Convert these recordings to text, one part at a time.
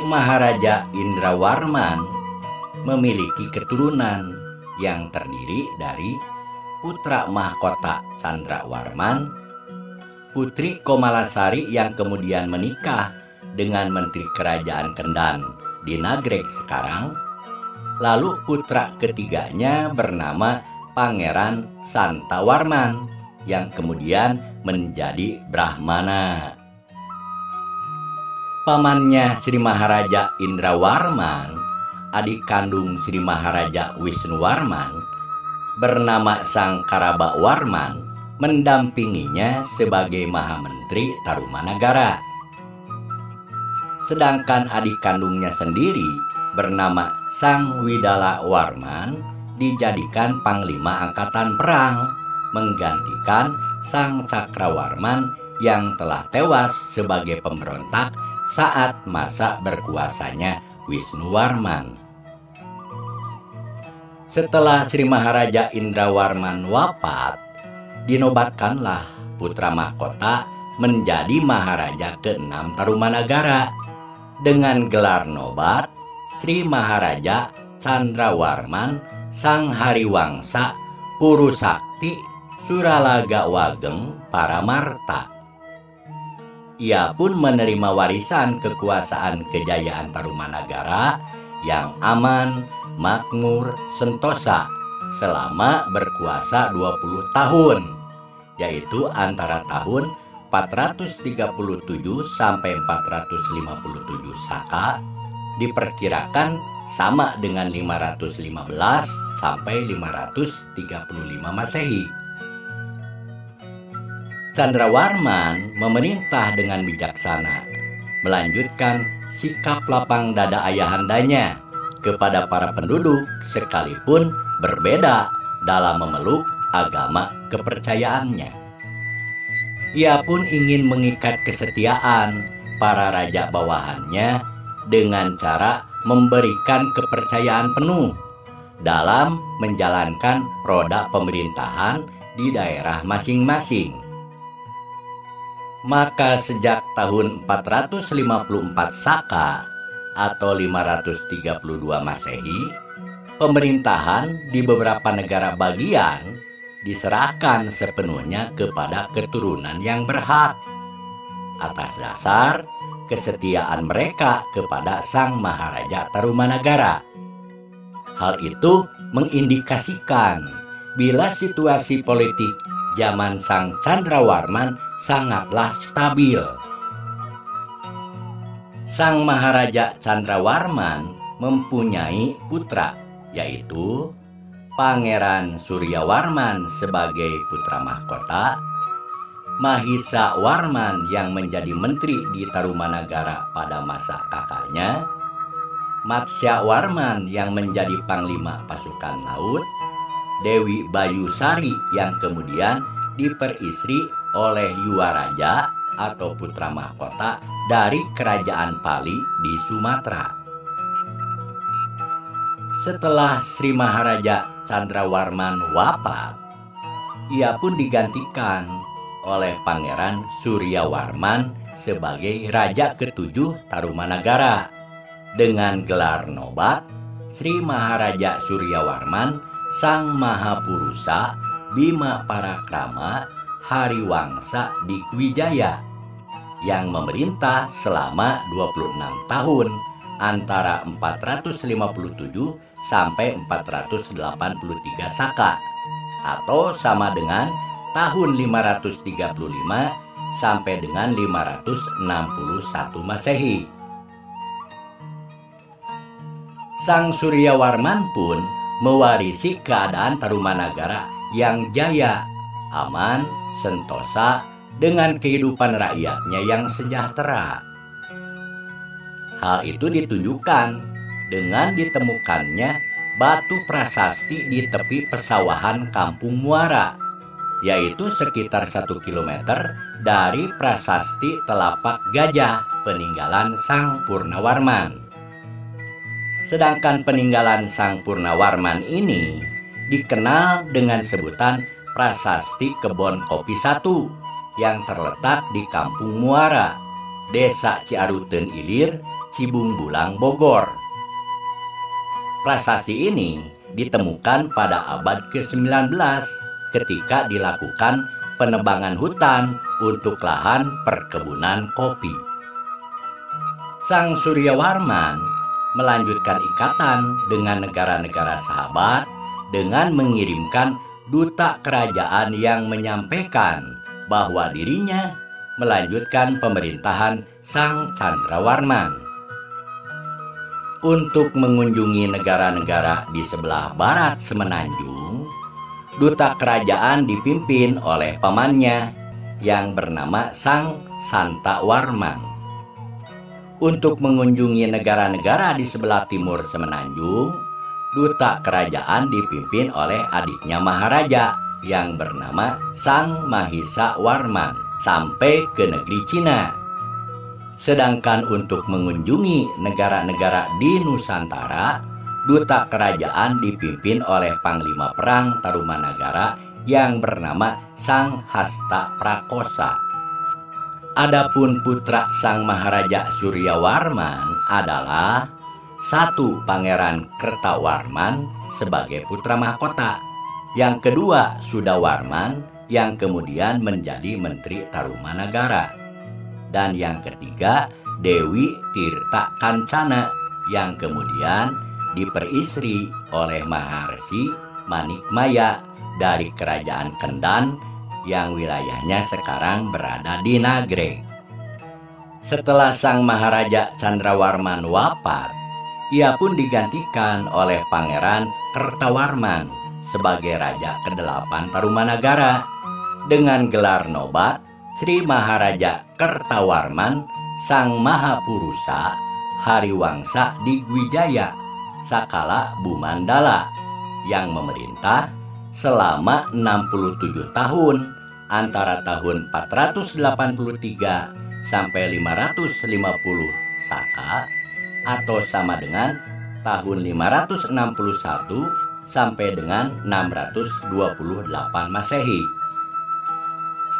Maharaja Indrawarman memiliki keturunan yang terdiri dari putra mahkota Candrawarman, putri Komalasari yang kemudian menikah dengan menteri kerajaan Kendan di Nagreg sekarang, lalu putra ketiganya bernama Pangeran Santawarman yang kemudian menjadi Brahmana. Pamannya Sri Maharaja Indrawarman, adik kandung Sri Maharaja Wisnuwarman, bernama Sang Karabawarman, mendampinginya sebagai Mahamentri Tarumanagara. Sedangkan adik kandungnya sendiri bernama Sang Widala Warman dijadikan Panglima Angkatan Perang, menggantikan Sang Cakrawarman yang telah tewas sebagai pemberontak saat masa berkuasanya Wisnuwarman. Setelah Sri Maharaja Indrawarman wafat, dinobatkanlah putra mahkota menjadi Maharaja ke-6 Tarumanagara dengan gelar nobat Sri Maharaja Candrawarman Sang Hariwangsa Purusakti Suralaga Wageng Paramarta. Ia pun menerima warisan kekuasaan kejayaan Tarumanagara yang aman, makmur, sentosa selama berkuasa 20 tahun, yaitu antara tahun 437 sampai 457 Saka, diperkirakan sama dengan 515 sampai 535 Masehi. Candrawarman memerintah dengan bijaksana, melanjutkan sikap lapang dada ayahandanya kepada para penduduk sekalipun berbeda dalam memeluk agama kepercayaannya. Ia pun ingin mengikat kesetiaan para raja bawahannya dengan cara memberikan kepercayaan penuh dalam menjalankan roda pemerintahan di daerah masing-masing. Maka sejak tahun 454 Saka atau 532 Masehi, pemerintahan di beberapa negara bagian diserahkan sepenuhnya kepada keturunan yang berhak atas dasar kesetiaan mereka kepada Sang Maharaja Tarumanagara. Hal itu mengindikasikan bila situasi politik zaman Sang Candrawarman sangatlah stabil. Sang Maharaja Candrawarman mempunyai putra, yaitu Pangeran Suryawarman sebagai putra mahkota, Mahisa Warman yang menjadi menteri di Tarumanagara pada masa kakaknya, Matsya Warman yang menjadi panglima pasukan laut, Dewi Bayusari yang kemudian diperistri oleh Yuwaraja atau putra mahkota dari kerajaan Pali di Sumatera. Setelah Sri Maharaja Candrawarman wafat, ia pun digantikan oleh Pangeran Suryawarman sebagai Raja ke-7 Tarumanagara dengan gelar nobat Sri Maharaja Suryawarman Sang Mahapurusa Bima Parakrama Hariwangsa Dikwijaya yang memerintah selama 26 tahun antara 457 sampai 483 Saka atau sama dengan tahun 535 sampai dengan 561 Masehi. Sang Suryawarman pun mewarisi keadaan Tarumanagara yang jaya, aman, sentosa dengan kehidupan rakyatnya yang sejahtera. Hal itu ditunjukkan dengan ditemukannya batu prasasti di tepi pesawahan Kampung Muara, yaitu sekitar 1 kilometer dari prasasti Telapak Gajah peninggalan Sang Purnawarman. Sedangkan peninggalan Sang Purnawarman ini dikenal dengan sebutan Prasasti Kebon Kopi 1 yang terletak di Kampung Muara, Desa Ciaruteun Ilir, Cibung Bulang, Bogor. Prasasti ini ditemukan pada abad ke-19 ketika dilakukan penebangan hutan untuk lahan perkebunan kopi. Sang Suryawarman melanjutkan ikatan dengan negara-negara sahabat dengan mengirimkan duta kerajaan yang menyampaikan bahwa dirinya melanjutkan pemerintahan Sang Candrawarman. Untuk mengunjungi negara-negara di sebelah barat Semenanjung, duta kerajaan dipimpin oleh pamannya yang bernama Sang Santawarman. Untuk mengunjungi negara-negara di sebelah timur Semenanjung, duta kerajaan dipimpin oleh adiknya Maharaja yang bernama Sang Mahisa Warman sampai ke negeri Cina. Sedangkan untuk mengunjungi negara-negara di Nusantara, duta kerajaan dipimpin oleh Panglima Perang Tarumanagara yang bernama Sang Hasta Prakosa. Adapun putra Sang Maharaja Suryawarman adalah 1. Pangeran Kertawarman sebagai putra mahkota, yang kedua Sudawarman yang kemudian menjadi Menteri Tarumanagara, dan yang ketiga Dewi Tirta Kancana yang kemudian diperistri oleh Maharsi Manikmaya dari Kerajaan Kendan yang wilayahnya sekarang berada di Nagreg. Setelah Sang Maharaja Candrawarman wafat, ia pun digantikan oleh Pangeran Kertawarman sebagai Raja ke-8 Tarumanagara dengan gelar nobat Sri Maharaja Kertawarman Sang Mahapurusa Hariwangsa Digwijaya Sakala Bumandala yang memerintah selama 67 tahun antara tahun 483 sampai 550 Saka atau sama dengan tahun 561 sampai dengan 628 Masehi.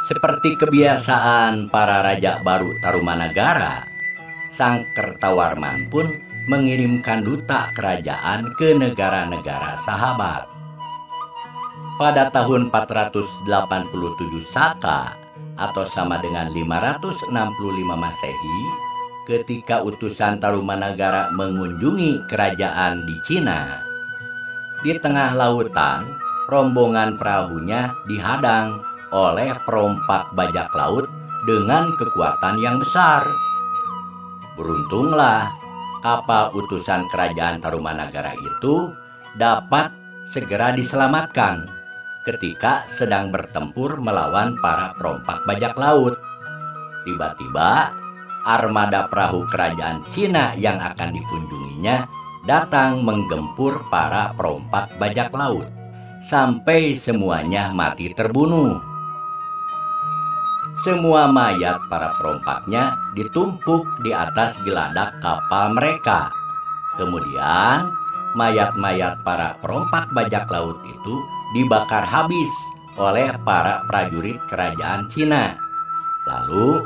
Seperti kebiasaan para raja baru Tarumanagara, Sang Kertawarman pun mengirimkan duta kerajaan ke negara-negara sahabat. Pada tahun 487 Saka atau sama dengan 565 Masehi, ketika utusan Tarumanagara mengunjungi kerajaan di Cina, di tengah lautan, rombongan perahunya dihadang oleh perompak bajak laut dengan kekuatan yang besar. Beruntunglah kapal utusan kerajaan Tarumanagara itu dapat segera diselamatkan ketika sedang bertempur melawan para perompak bajak laut. Tiba-tiba armada perahu kerajaan Cina yang akan dikunjunginya datang menggempur para perompak bajak laut sampai semuanya mati terbunuh. Semua mayat para perompaknya ditumpuk di atas geladak kapal mereka. Kemudian mayat-mayat para perompak bajak laut itu dibakar habis oleh para prajurit kerajaan Cina. Lalu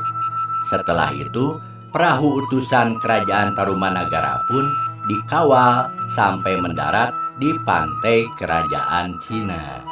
setelah itu perahu utusan kerajaan Tarumanagara pun dikawal sampai mendarat di pantai kerajaan Cina.